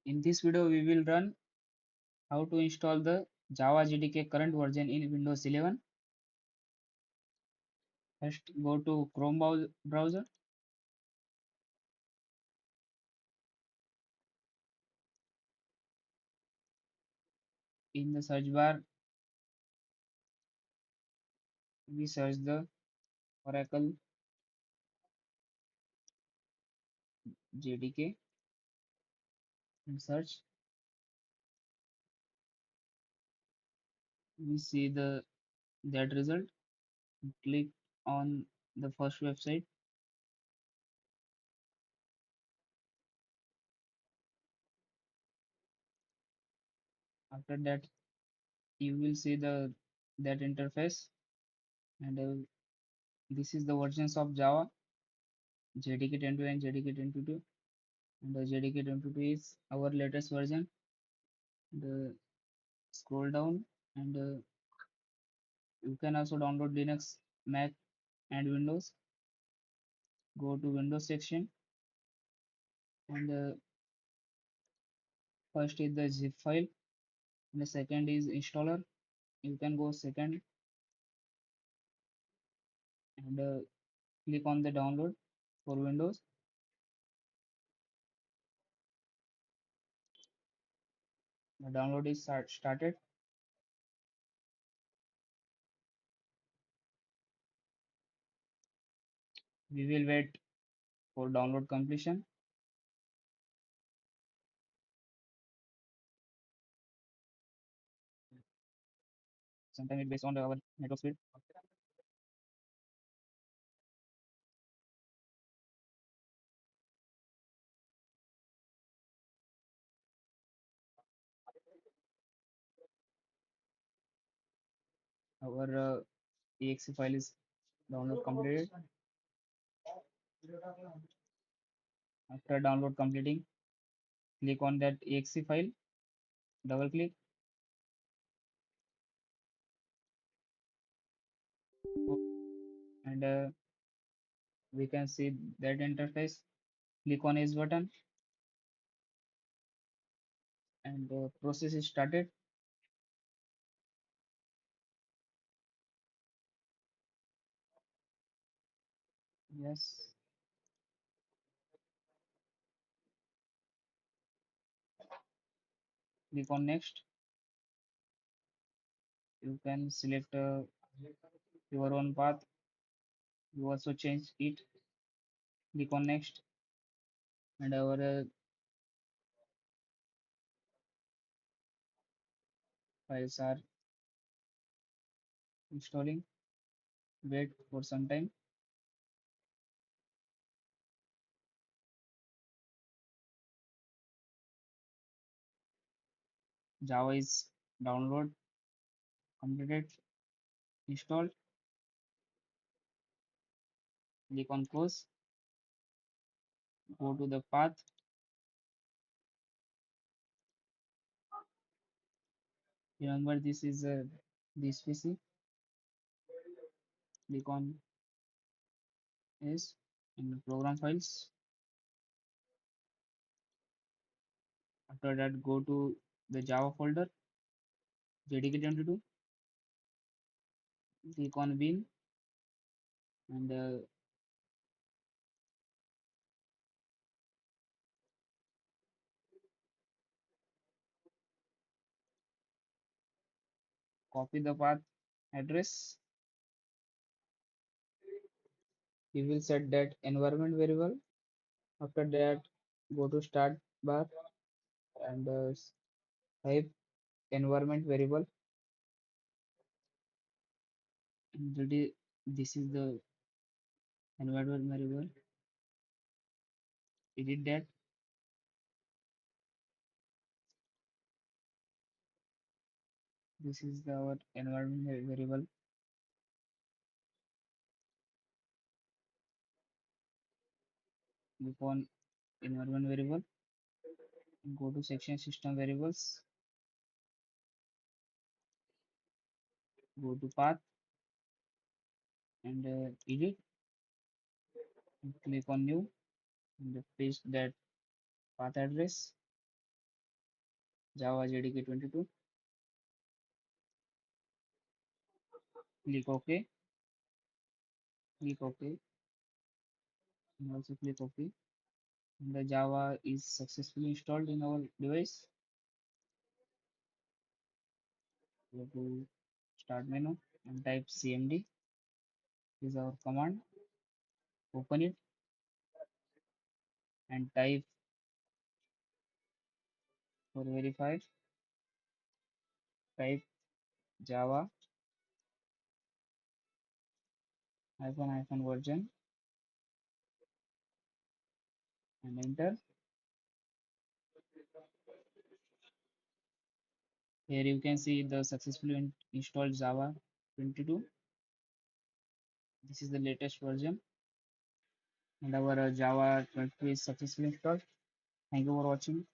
In this video, we will learn how to install the Java JDK current version in Windows 11. First, go to Chrome browser. In the search bar, we search the Oracle JDK and search. We see that result. Click on the first website. After that, you will see that interface, and this is the versions of Java JDK 10.2 and JDK 10.2, and the JDK 10.2 is our latest version. The scroll down, and you can also download Linux, Mac, and Windows. Go to Windows section, and first is the zip file, and the second is installer. You can go second, and click on the download for Windows. The download is started. We will wait for download completion. Sometimes it based on our network speed. Our exe file is download completed. After download completing, click on that exe file, double click, and we can see that interface. Click on S button, and the process is started. Yes, click on next. You can select your own path. You also change it. Click on next, and our files are installing. Wait for some time. Java is download completed, installed. Click on close. Go to the path. Remember, this is this PC. Click on S in the program files. After that, go to the Java folder, JDK22. Click on bin, and copy the path address. We will set that environment variable. After that, go to start bar, and type environment variable. And this is the environment variable. Edit that. This is our environment variable. Click on environment variable. Go to section system variables. Go to path, and edit. And click on new, and paste that path address. Java JDK 22. Click OK. Click OK. And also click OK. And the Java is successfully installed in our device. Go to Start menu and type CMD. This is our command. Open it and type for verify. Type Java version and enter. Here you can see the successfully installed Java 22. This is the latest version and our Java 22 is successfully installed. Thank you for watching.